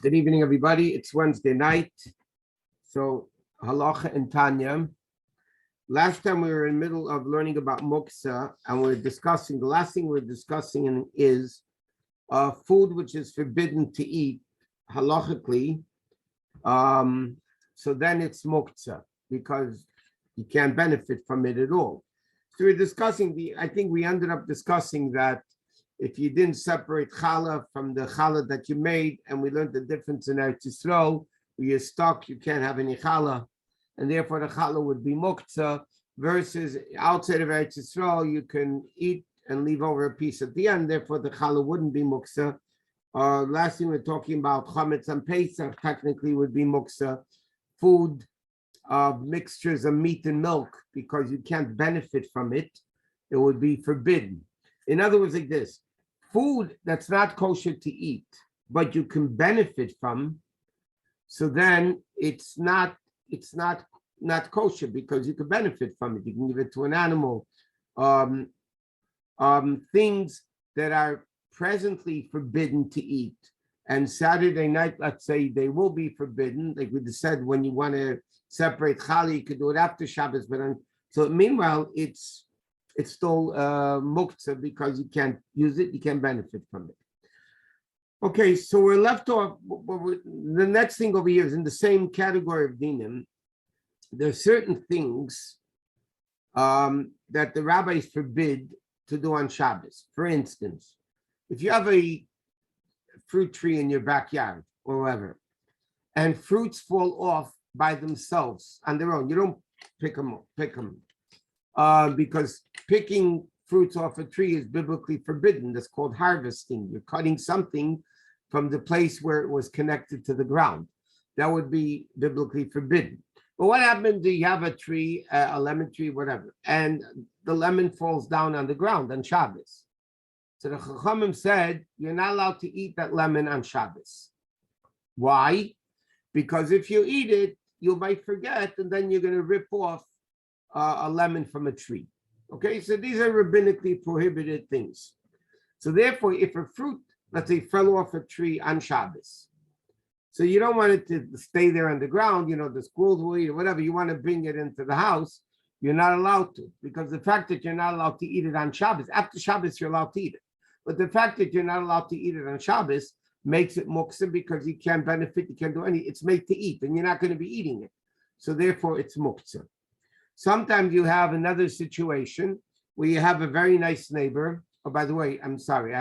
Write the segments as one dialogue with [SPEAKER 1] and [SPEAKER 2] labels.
[SPEAKER 1] Good evening, everybody. It's Wednesday night. So, Halacha and Tanya. Last time we were in the middle of learning about Muktzeh, and we're discussing, the last thing we're discussing is food which is forbidden to eat halachically. So then it's Muktzeh because you can't benefit from it at all. So we're discussing I think we ended up discussing that if you didn't separate challah from the challah that you made, and we learned the difference in Eretz Yisrael, where you're stuck, you can't have any challah, and therefore the challah would be muktzeh, versus outside of Eretz Yisrael, you can eat and leave over a piece at the end, therefore the challah wouldn't be muktzeh. Last thing we're talking about, chametz and Pesach technically would be muktzeh, food, mixtures of meat and milk, because you can't benefit from it, it would be forbidden. In other words, like this, food that's not kosher to eat, but you can benefit from, so then it's not kosher because you can benefit from it. You can give it to an animal. Things that are presently forbidden to eat, and Saturday night, let's say, they will be forbidden. Like we said, when you want to separate challah, you could do it after Shabbos, but so meanwhile, it's still muktzeh because you can't use it, you can't benefit from it. Okay, so we're left off. The next thing over here is in the same category of dinim. There are certain things that the rabbis forbid to do on Shabbos. For instance, if you have a fruit tree in your backyard or wherever, and fruits fall off by themselves on their own, you don't pick them. Because picking fruits off a tree is biblically forbidden. That's called harvesting. You're cutting something from the place where it was connected to the ground. That would be biblically forbidden. But what happens if you have a tree, a lemon tree, whatever, and the lemon falls down on the ground on Shabbos? So the Chachamim said, you're not allowed to eat that lemon on Shabbos. Why? Because if you eat it, you might forget, and then you're going to rip off a lemon from a tree. Okay, so these are rabbinically prohibited things. So therefore, if a fruit, let's say, fell off a tree on Shabbos, so you don't want it to stay there on the ground, the squirrels will eat it, whatever, you want to bring it into the house, you're not allowed to, because the fact that you're not allowed to eat it on Shabbos, after Shabbos, you're allowed to eat it. But the fact that you're not allowed to eat it on Shabbos makes it muktzeh, because you can't benefit, you can't do anything, it's made to eat, and you're not going to be eating it. So therefore, it's muktzeh. Sometimes you have another situation where you have a very nice neighbor. Oh, by the way, I'm sorry.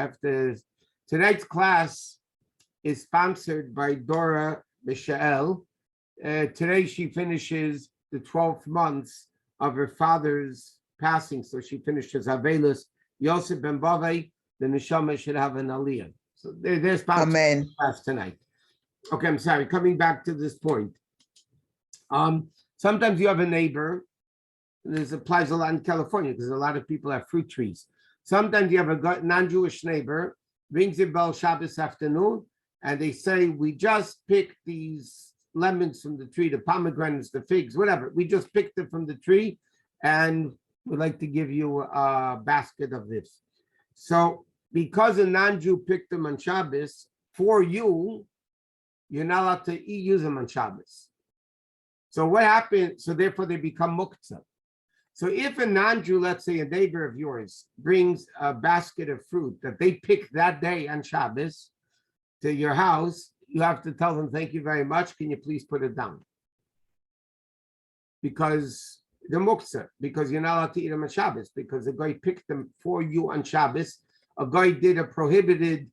[SPEAKER 1] Tonight's class is sponsored by Dora Michelle. Today she finishes the 12th months of her father's passing. So she finishes Avelus. Yosef ben Bavai, the neshama should have an aliyah. So they're sponsored the class tonight. Okay, I'm sorry. Coming back to this point. Sometimes you have a neighbor. This applies a lot in California because a lot of people have fruit trees. Sometimes you have a non-Jewish neighbor, brings a bell Shabbos afternoon, and they say, we just picked these lemons from the tree, the pomegranates, the figs, whatever. We just picked them from the tree, and we'd like to give you a basket of this. So because a non-Jew picked them on Shabbos, for you, you're not allowed to use them on Shabbos. So what happened? So therefore they become muktzeh. So if a non-Jew, let's say a neighbor of yours, brings a basket of fruit that they picked that day on Shabbos to your house, you have to tell them, thank you very much. Can you please put it down? Because the muktzeh, because you're not allowed to eat them on Shabbos, because the guy picked them for you on Shabbos. A guy did a prohibited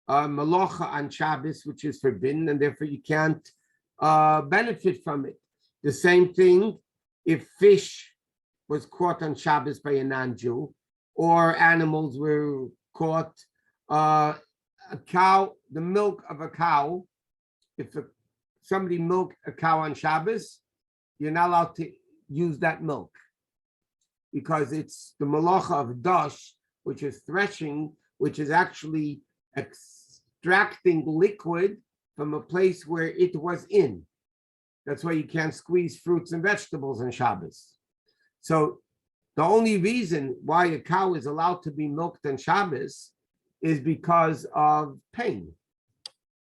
[SPEAKER 1] malacha on Shabbos, which is forbidden, and therefore you can't benefit from it. The same thing if fish was caught on Shabbos by a non-Jew, or animals were caught. A cow, the milk of a cow, if somebody milked a cow on Shabbos, you're not allowed to use that milk, because it's the malacha of dash, which is threshing, which is actually extracting liquid from a place where it was in. That's why you can't squeeze fruits and vegetables on Shabbos. So the only reason why a cow is allowed to be milked on Shabbos is because of pain.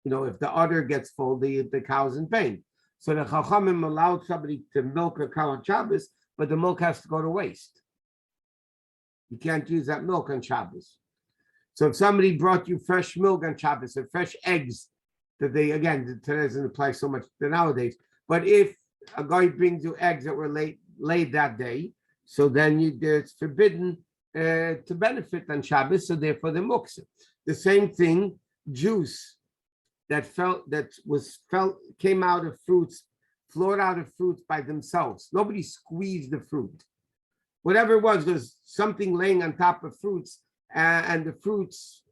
[SPEAKER 1] if the udder gets full, the cow's in pain. So the Chachamim allowed somebody to milk a cow on Shabbos, but the milk has to go to waste. You can't use that milk on Shabbos. So if somebody brought you fresh milk on Shabbos or fresh eggs, that they, again, today doesn't apply so much to nowadays, but if a guy brings you eggs that were laid that day, so then it's forbidden to benefit on Shabbos, so therefore the muktzeh. The same thing, juice that came out of fruits, flowed out of fruits by themselves. Nobody squeezed the fruit. Whatever it was something laying on top of fruits, and the fruits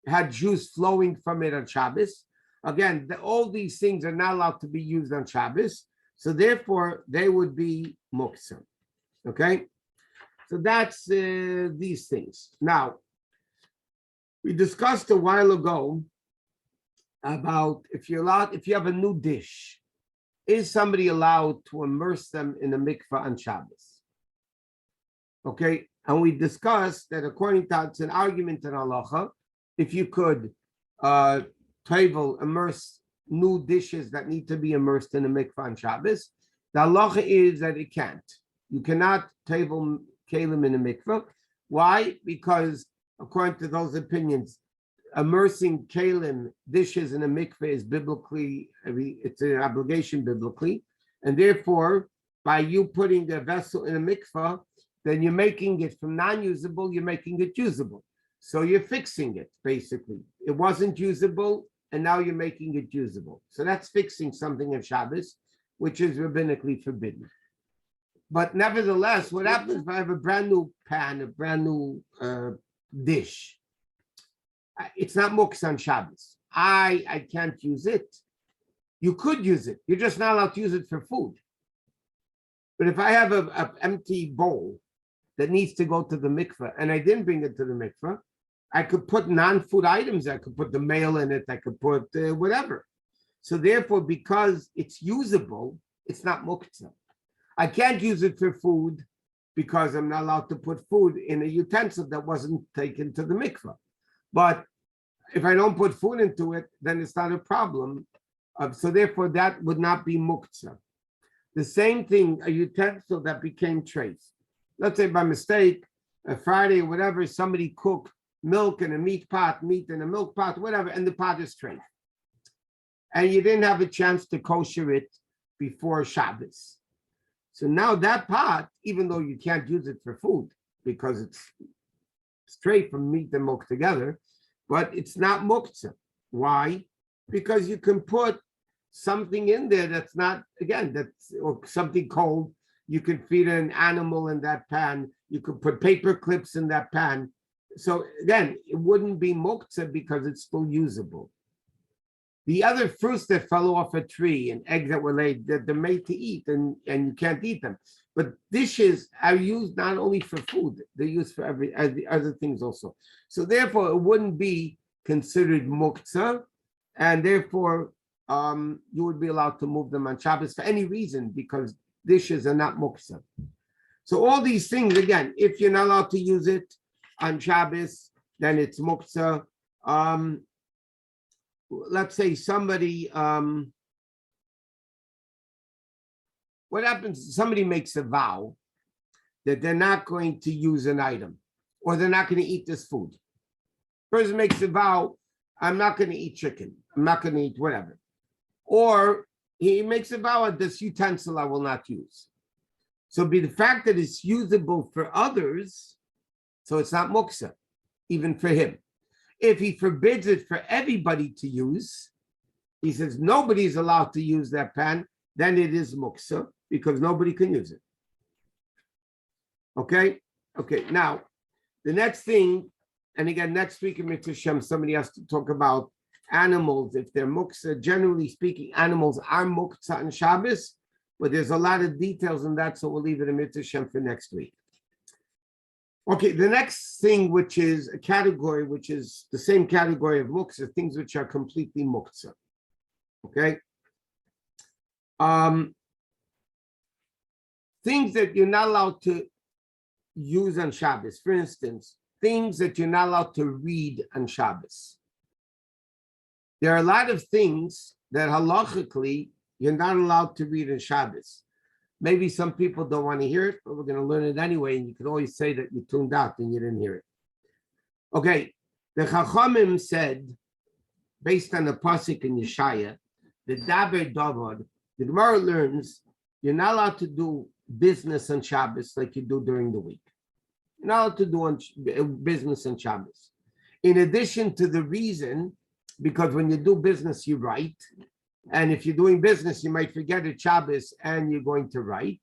[SPEAKER 1] had juice flowing from it on Shabbos. Again, all these things are not allowed to be used on Shabbos, so therefore they would be muktzeh. Okay, so that's these things. Now, we discussed a while ago about if you have a new dish, is somebody allowed to immerse them in a mikveh on Shabbos? Okay, and we discussed that according to it's an argument in halacha, if you could immerse new dishes that need to be immersed in a mikveh on Shabbos, the halacha is that it can't. You cannot table kalim in a mikveh. Why? Because according to those opinions, immersing kalim dishes in a mikveh is biblically, it's an obligation biblically, and therefore by you putting a vessel in a mikveh, then you're making it from non-usable, you're making it usable. So you're fixing it, basically. It wasn't usable, and now you're making it usable. So that's fixing something of Shabbos, which is rabbinically forbidden. But nevertheless, what happens if I have a brand new pan, a brand new dish? It's not muktzeh on Shabbos. I can't use it. You could use it. You're just not allowed to use it for food. But if I have an empty bowl that needs to go to the mikveh, and I didn't bring it to the mikveh, I could put non-food items. I could put the mail in it. I could put whatever. So therefore, because it's usable, it's not muktzeh. I can't use it for food because I'm not allowed to put food in a utensil that wasn't taken to the mikveh. But if I don't put food into it, then it's not a problem. So therefore, that would not be muktzeh. The same thing, a utensil that became trace. Let's say by mistake, a Friday or whatever, somebody cooked milk in a meat in a milk pot, whatever, and the pot is trace. And you didn't have a chance to kosher it before Shabbos. So now that pot, even though you can't use it for food because it's straight from meat and milk together, but it's not muktzeh. Why? Because you can put something in there that's not, or something cold. You can feed an animal in that pan. You could put paper clips in that pan. So again, it wouldn't be muktzeh because it's still usable. The other fruits that fell off a tree and eggs that were laid, that they're made to eat and you can't eat them. But dishes are used not only for food, they're used for other things also. So therefore, it wouldn't be considered muktzeh, and therefore you would be allowed to move them on Shabbos for any reason because dishes are not muktzeh. So all these things, again, if you're not allowed to use it on Shabbos, then it's muktzeh. Let's say somebody, what happens? Somebody makes a vow that they're not going to use an item or they're not going to eat this food. Person makes a vow, I'm not going to eat chicken. I'm not going to eat whatever. Or he makes a vow that this utensil I will not use. So be the fact that it's usable for others, so it's not muktzeh, even for him. If he forbids it for everybody to use, he says nobody's allowed to use that pan, then it is muktzeh because nobody can use it. Okay? Okay, now, the next thing, and again, next week in Muktzeh Shem, somebody has to talk about animals. If they're muktzeh, generally speaking, animals are muktzeh on Shabbos, but there's a lot of details in that, so we'll leave it in Muktzeh Shem for next week. Okay, the next thing, which is a category, which is the same category of muktzeh, things which are completely muktzeh. Okay? Things that you're not allowed to use on Shabbos. For instance, things that you're not allowed to read on Shabbos. There are a lot of things that halachically you're not allowed to read in Shabbos. Maybe some people don't want to hear it, but we're going to learn it anyway. And you can always say that you tuned out and you didn't hear it. Okay, the Chachamim said, based on the pasuk in Yeshaya, the Daber Davar, the Gemara learns you're not allowed to do business on Shabbos like you do during the week. You're not allowed to do business on Shabbos. In addition to the reason, because when you do business, you write. And if you're doing business, you might forget it Shabbos and you're going to write.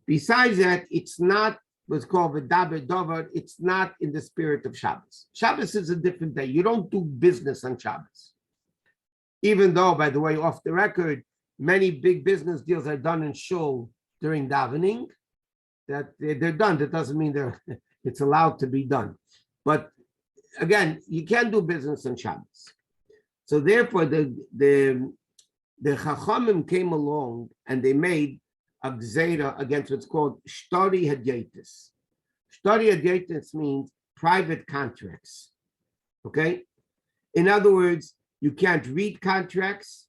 [SPEAKER 1] Besides that, it's not what's called V'daber Davar. It's not in the spirit of Shabbos. Shabbos is a different day. You don't do business on Shabbos. Even though, by the way, off the record, many big business deals are done in shul during davening, that they're done. That doesn't mean it's allowed to be done. But again, you can't do business on Shabbos. So therefore, the Chachamim came along and they made a gzeira against what's called Shtari Hadyetis. Shtari Hadyetis means private contracts. Okay? In other words, you can't read contracts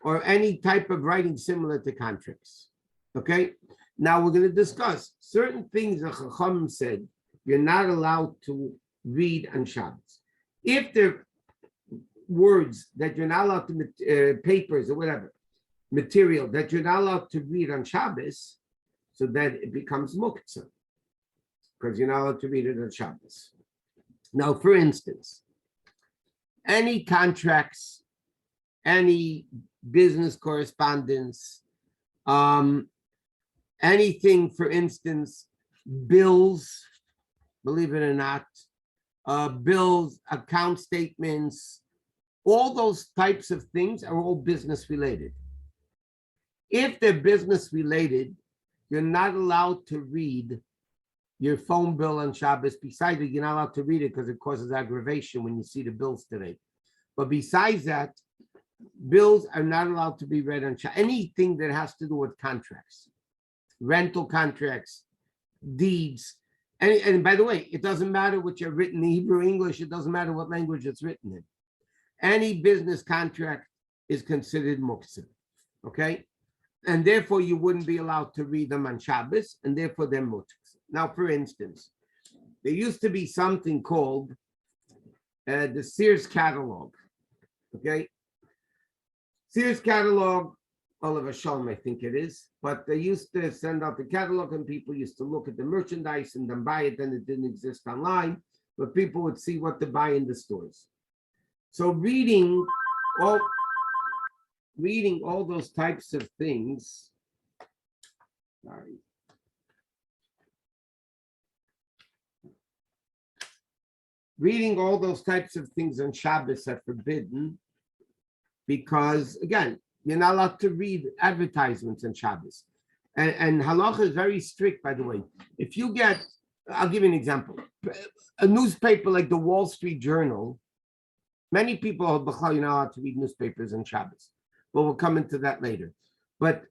[SPEAKER 1] or any type of writing similar to contracts. Okay? Now we're going to discuss certain things that Chachamim said you're not allowed to read on Shabbos. If they're words that you're not allowed to, papers or whatever, material that you're not allowed to read on Shabbos, so that it becomes Muktzeh, because you're not allowed to read it on Shabbos. Now, for instance, any contracts, any business correspondence, anything, for instance, bills, believe it or not, bills, account statements, all those types of things are all business related. If they're business related, you're not allowed to read your phone bill on Shabbos. Besides that, you're not allowed to read it because it causes aggravation when you see the bills today. But besides that, bills are not allowed to be read on Shabbos. Anything that has to do with contracts, rental contracts, deeds. And by the way, it doesn't matter what you're written in Hebrew, English, it doesn't matter what language it's written in. Any business contract is considered muktzeh, okay? And therefore, you wouldn't be allowed to read them on Shabbos, and therefore they're muktzeh. Now, for instance, there used to be something called the Sears catalog, okay? Sears catalog, Oliver Shalom, I think it is, but they used to send out the catalog and people used to look at the merchandise and then buy it. Then it didn't exist online, but people would see what to buy in the stores. So reading all those types of things, reading all those types of things on Shabbos are forbidden because, again, you're not allowed to read advertisements on Shabbos. And halacha is very strict, by the way. If you get, I'll give you an example. A newspaper like the Wall Street Journal, many people are you're not allowed to read newspapers on Shabbos. But we'll come into that later. But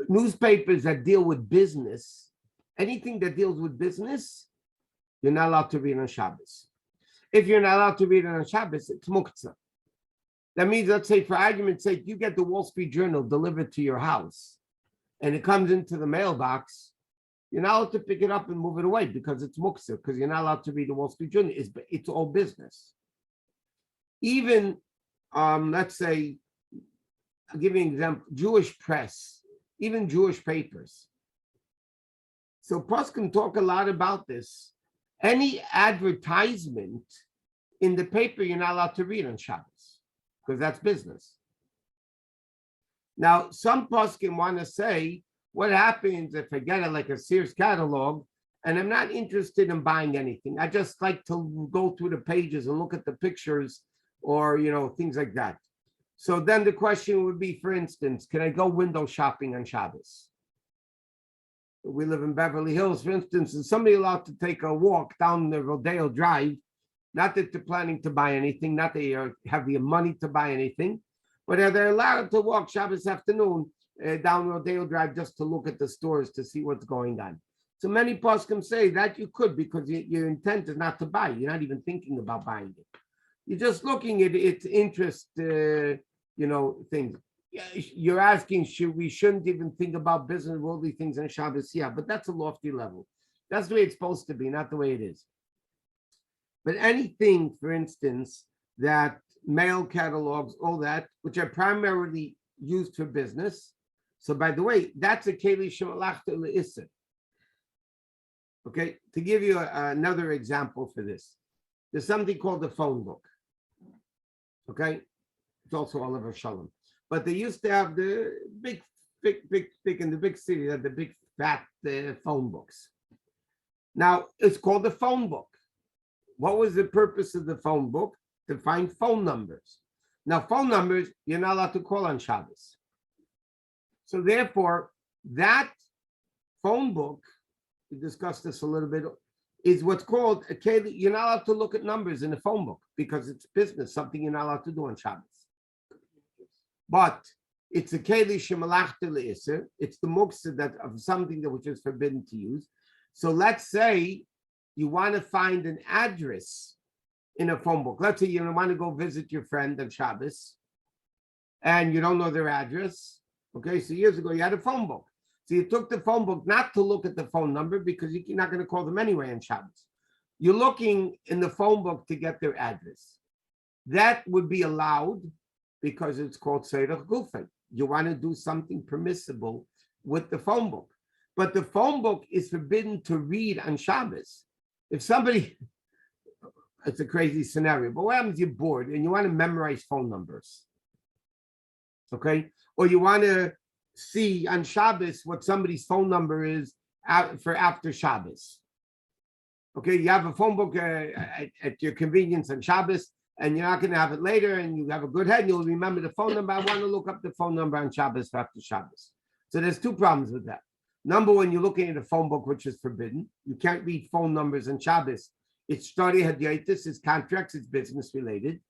[SPEAKER 1] newspapers that deal with business, anything that deals with business, you're not allowed to read on Shabbos. If you're not allowed to read it on Shabbos, it's muktzeh. That means, let's say, for argument's sake, you get the Wall Street Journal delivered to your house, and it comes into the mailbox, you're not allowed to pick it up and move it away because it's muktzeh, because you're not allowed to read the Wall Street Journal. It's all business. Even, let's say, I'll give you an example, Jewish press, even Jewish papers. So Poskim talk a lot about this. Any advertisement in the paper, you're not allowed to read on Shabbos, because that's business. Now, some poskim want to say, what happens if I get it like a Sears catalog, and I'm not interested in buying anything. I just like to go through the pages and look at the pictures or, things like that. So then the question would be, for instance, can I go window shopping on Shabbos? We live in Beverly Hills, for instance. Is somebody allowed to take a walk down the Rodeo Drive? Not that they're planning to buy anything, not that they have the money to buy anything, but are they allowed to walk Shabbos afternoon down Rodeo Drive just to look at the stores to see what's going on? So many poskim say that you could because your intent is not to buy. You're not even thinking about buying it. You're just looking at its interest, things. You're asking, shouldn't even think about business, worldly things on Shabbos? Yeah, but that's a lofty level. That's the way it's supposed to be, not the way it is. But anything, for instance, that mail catalogs, all that, which are primarily used for business. So, by the way, that's a Kli SheMelachto LeIsser. Okay, to give you another example for this, there's something called the phone book. Okay, it's also Oliver Shalom. But they used to have the big in the big city, the big fat phone books. Now, it's called the phone book. What was the purpose of the phone book? To find phone numbers. Now, phone numbers, you're not allowed to call on Shabbos. So therefore, that phone book, we discussed this a little bit, is what's called a keli. You're not allowed to look at numbers in a phone book because it's business, something you're not allowed to do on Shabbos. But it's a Kli SheMelachto LeIsser. It's the Muktzeh that of something that which is forbidden to use. So let's say you want to find an address in a phone book. Let's say you want to go visit your friend on Shabbos and you don't know their address. Okay, so years ago you had a phone book. So you took the phone book not to look at the phone number because you're not going to call them anyway on Shabbos. You're looking in the phone book to get their address. That would be allowed because it's called Seirach Gufen. You want to do something permissible with the phone book. But the phone book is forbidden to read on Shabbos. If somebody, it's a crazy scenario, but what happens? You're bored and you want to memorize phone numbers. Okay? Or you want to see on Shabbos what somebody's phone number is for after Shabbos. Okay? You have a phone book at your convenience on Shabbos, and you're not going to have it later, and you have a good head, and you'll remember the phone number. I want to look up the phone number on Shabbos for after Shabbos. So there's two problems with that. Number one, you're looking at a phone book, which is forbidden. You can't read phone numbers on Shabbos. It's study hadyatis, it's contracts, it's business related.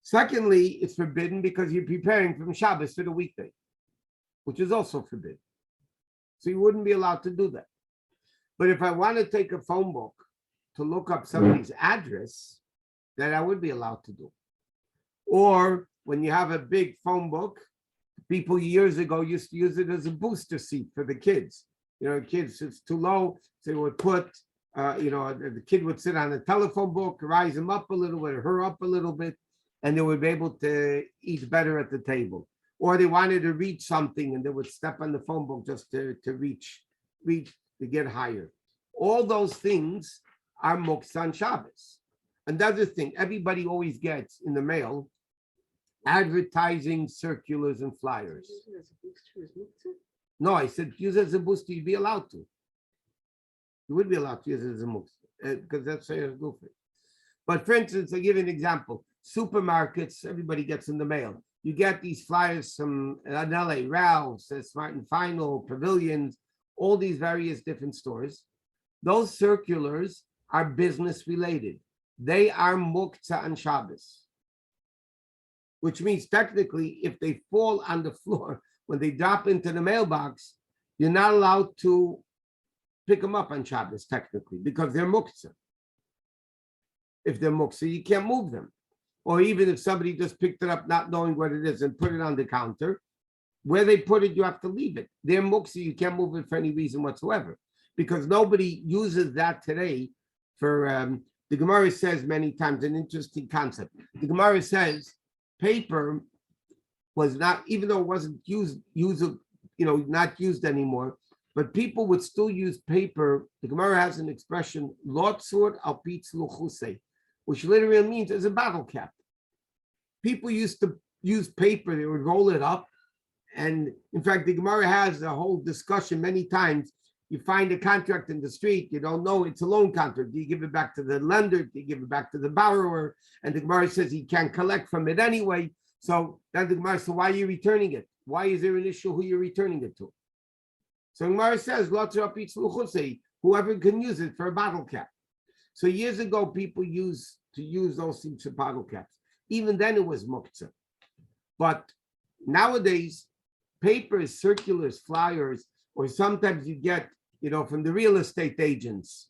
[SPEAKER 1] Secondly, it's forbidden because you're preparing from Shabbos for the weekday, which is also forbidden. So you wouldn't be allowed to do that. But if I want to take a phone book to look up somebody's address, that I would be allowed to do. Or when you have a big phone book, people years ago used to use it as a booster seat for the kids. Kids, it's too low, so they would put, the kid would sit on the telephone book, rise him up a little bit, her up a little bit, and they would be able to eat better at the table. Or they wanted to reach something and they would step on the phone book just to reach, to get higher. All those things are Muktzeh on Shabbos. Another thing, everybody always gets in the mail advertising circulars and flyers. No, I said use it as a booster, you'd be allowed to. You would be allowed to use it as a Muktzeh because that's a good thing. But for instance, I'll give you an example. Supermarkets, everybody gets in the mail. You get these flyers from LA, Ralph's, Smart and Final, Pavilions, all these various different stores. Those circulars are business related. They are Muktzeh on Shabbos, which means technically if they fall on the floor, when they drop into the mailbox, you're not allowed to pick them up on Shabbos technically because they're Muktzeh. If they're Muktzeh, you can't move them. Or even if somebody just picked it up not knowing what it is and put it on the counter, where they put it, you have to leave it. They're Muktzeh, you can't move it for any reason whatsoever because nobody uses that today for... the Gemara says many times an interesting concept. The Gemara says paper was not, even though it wasn't not used anymore, but people would still use paper. The Gemara has an expression, lotzur al pitz luchuse, which literally means as a bottle cap. People used to use paper, they would roll it up. And in fact, the Gemara has a whole discussion many times. You find a contract in the street, you don't know it's a loan contract. Do you give it back to the lender? Do you give it back to the borrower? And the Gemara says he can't collect from it anyway. So then the Gemara says, why are you returning it? Why is there an issue who you're returning it to? So the Gemara says, whoever can use it for a bottle cap. So years ago, people used to use those things for bottle caps. Even then it was Muktzeh. But nowadays, papers, circulars, flyers, or sometimes you get from the real estate agents,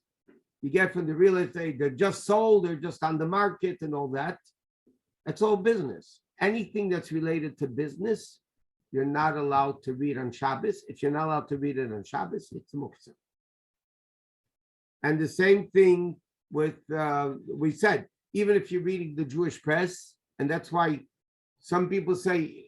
[SPEAKER 1] you get from the real estate, they're just sold, they're just on the market and all that. That's all business. Anything that's related to business, you're not allowed to read on Shabbos. If you're not allowed to read it on Shabbos, it's Muktzeh. And the same thing with, we said, even if you're reading the Jewish press, and that's why some people say,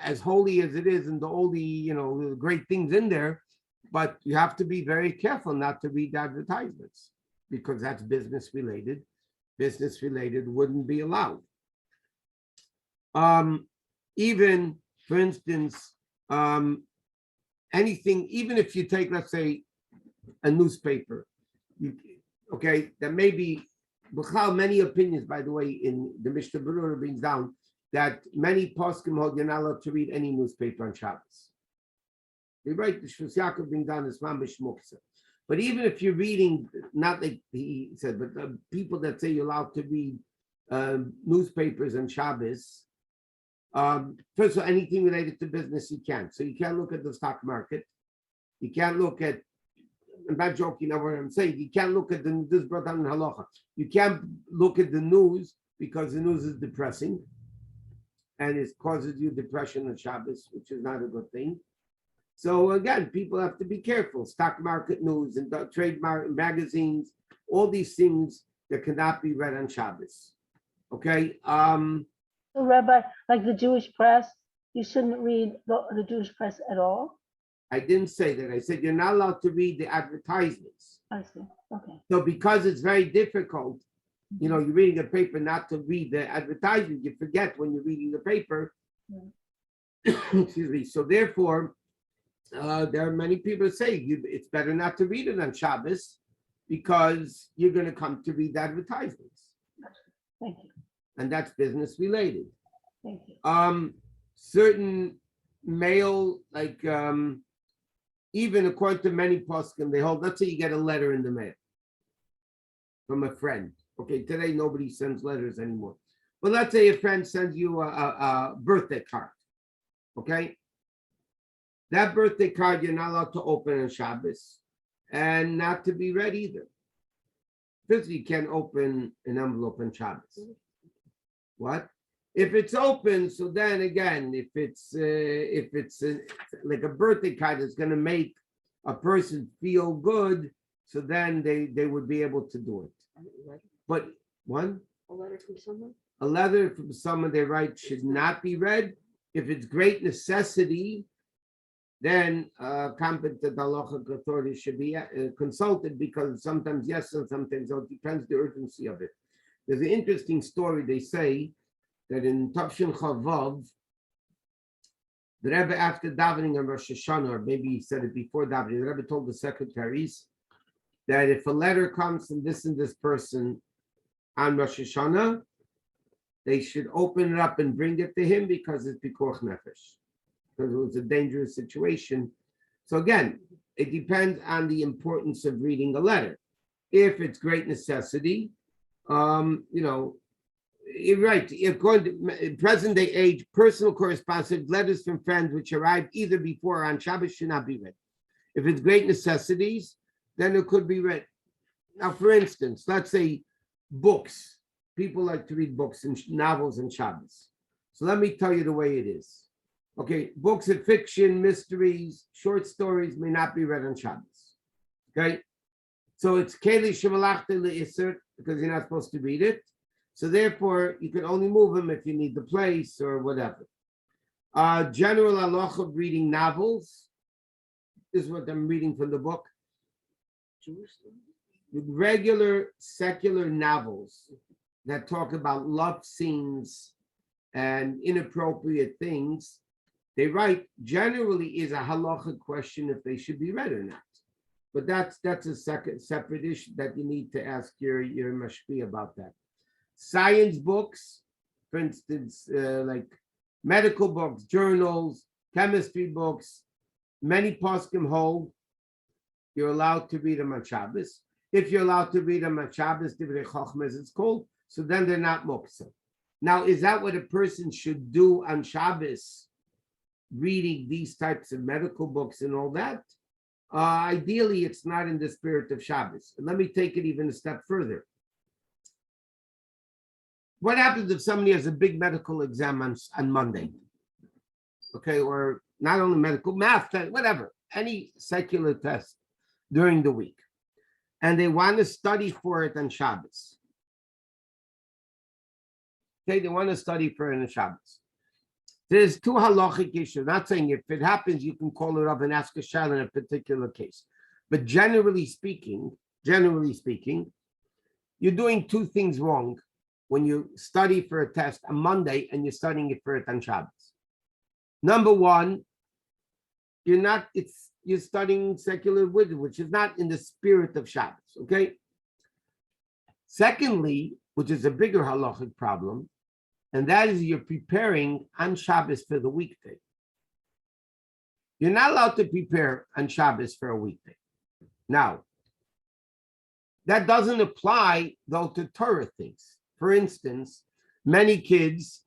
[SPEAKER 1] as holy as it is, and all the great things in there, but you have to be very careful not to read advertisements because that's business related. Business related wouldn't be allowed. Even, for instance, anything, even if you take, let's say, a newspaper, there may be many opinions, by the way, in the Mishnah Berurah brings down that many poskim hold you're not allowed to read any newspaper on Shabbos. They write the Shvus Yaakov brings down this mamish muktzeh. But even if you're reading, not like he said, but people that say you're allowed to read newspapers on Shabbos, first of all, anything related to business you can. So you can't look at the stock market. You can't look at, I'm not joking about what I'm saying. You can't look at this brought down in Halacha. You can't look at the news because the news is depressing and it causes you depression on Shabbos, which is not a good thing. So again, people have to be careful. Stock market news and trade magazines, all these things that cannot be read on Shabbos. Okay.
[SPEAKER 2] So Rabbi, like the Jewish press, you shouldn't read the Jewish press at all?
[SPEAKER 1] I didn't say that. I said you're not allowed to read the advertisements.
[SPEAKER 2] I see. Okay.
[SPEAKER 1] So because it's very difficult, you're reading a paper not to read the advertisement. You forget when you're reading the paper. Excuse me. So therefore, there are many people who say it's better not to read it on Shabbos because you're going to come to read the advertisements.
[SPEAKER 2] Thank you.
[SPEAKER 1] And that's business related.
[SPEAKER 2] Thank you.
[SPEAKER 1] Certain mail, like even according to many poskim, they hold, let's say you get a letter in the mail from a friend. Okay, today nobody sends letters anymore. But let's say a friend sends you a birthday card. Okay? That birthday card you're not allowed to open on Shabbos and not to be read either. First, you can't open an envelope on Shabbos. What? If it's open, so then again, if it's like a birthday card that's going to make a person feel good, so then they would be able to do it. But one?
[SPEAKER 3] A letter from someone?
[SPEAKER 1] A letter from someone they write should not be read. If it's great necessity, then competent halachic authorities should be consulted because sometimes yes and sometimes no. It depends the urgency of it. There's an interesting story. They say that in Tavshin Chavav, the Rebbe after davening on Rosh Hashanah, or maybe he said it before davening, the Rebbe told the secretaries that if a letter comes from this and this person on Rosh Hashanah, they should open it up and bring it to him because it's pikuach nefesh. Because it was a dangerous situation. So again, it depends on the importance of reading a letter. If it's great necessity, you're right. According to present day age, personal correspondence, letters from friends which arrived either before or on Shabbat should not be read. If it's great necessities, then it could be read. Now, for instance, let's say books. People like to read books and novels and Shabbos. So let me tell you the way it is. Okay, books of fiction, mysteries, short stories may not be read on Shabbos. Okay, so it's Kli SheMelachto LeIsser because you're not supposed to read it. So therefore, you can only move them if you need the place or whatever. General halacha of reading novels. This is what I'm reading from the book. Regular secular novels that talk about love scenes and inappropriate things. They write generally is a halachic question if they should be read or not. But that's a separate issue that you need to ask your mashpi about that. Science books, for instance, like medical books, journals, chemistry books, many poskim hold you're allowed to read them on Shabbos. If you're allowed to read them on Shabbos, divrei chochmah as it's called, so then they're not muktzeh. Now, is that what a person should do on Shabbos? Reading these types of medical books and all that? Ideally, it's not in the spirit of Shabbos. And let me take it even a step further. What happens if somebody has a big medical exam on Monday? Okay, or not only medical, math test, whatever, any secular test during the week. And they want to study for it on Shabbos. Okay, they want to study for it on Shabbos. There's two halachic issues. Not saying if it happens, you can call it up and ask a shayla in a particular case. But generally speaking, you're doing two things wrong when you study for a test on Monday and you're studying it for it on Shabbos. Number one, you're studying secular wisdom, which is not in the spirit of Shabbos, okay? Secondly, which is a bigger halachic problem, and that is you're preparing on Shabbos for the weekday. You're not allowed to prepare on Shabbos for a weekday. Now, that doesn't apply, though, to Torah things. For instance, many kids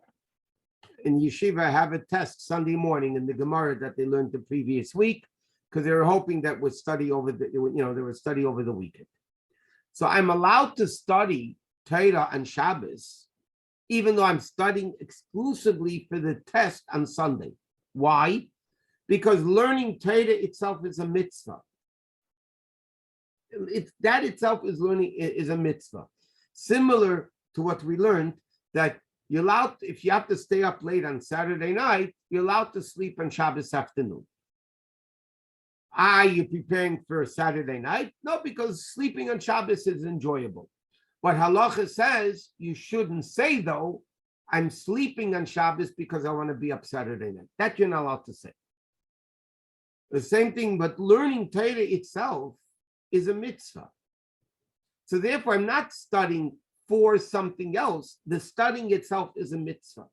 [SPEAKER 1] in yeshiva have a test Sunday morning in the Gemara that they learned the previous week because they were hoping that would study over they would study over the weekend. So I'm allowed to study Torah on Shabbos, even though I'm studying exclusively for the test on Sunday. Why? Because learning Torah itself is a mitzvah. That itself is a mitzvah. Similar to what we learned, that you're allowed, if you have to stay up late on Saturday night, you're allowed to sleep on Shabbos afternoon. You're preparing for a Saturday night? No, because sleeping on Shabbos is enjoyable. What halacha says, you shouldn't say, though, I'm sleeping on Shabbos because I want to be up Saturday night. That you're not allowed to say. The same thing, but learning Torah itself is a mitzvah. So therefore, I'm not studying for something else. The studying itself is a mitzvah.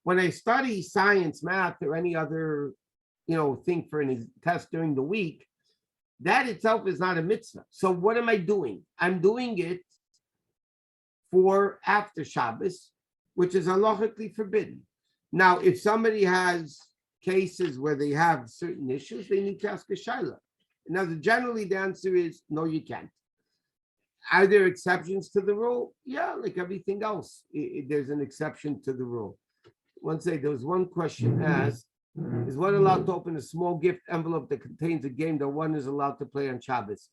[SPEAKER 1] When I study science, math, or any other, thing for a test during the week, that itself is not a mitzvah. So what am I doing? I'm doing it for after Shabbos, which is halachically forbidden. Now, if somebody has cases where they have certain issues, they need to ask a shayla. Now, generally, the answer is no, you can't. Are there exceptions to the rule? Yeah, like everything else, there's an exception to the rule. There was one question asked, is one allowed to open a small gift envelope that contains a game that one is allowed to play on Shabbos?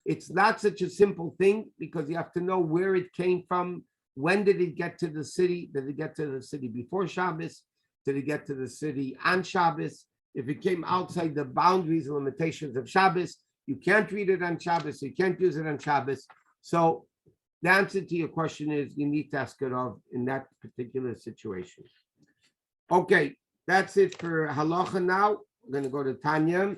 [SPEAKER 1] It's not such a simple thing because you have to know where it came from. When did it get to the city? Did it get to the city before Shabbos? Did it get to the city on Shabbos? If it came outside the boundaries and limitations of Shabbos, you can't read it on Shabbos. You can't use it on Shabbos. So the answer to your question is you need to ask it of in that particular situation. Okay, that's it for halacha now. We're going to go to Tanya.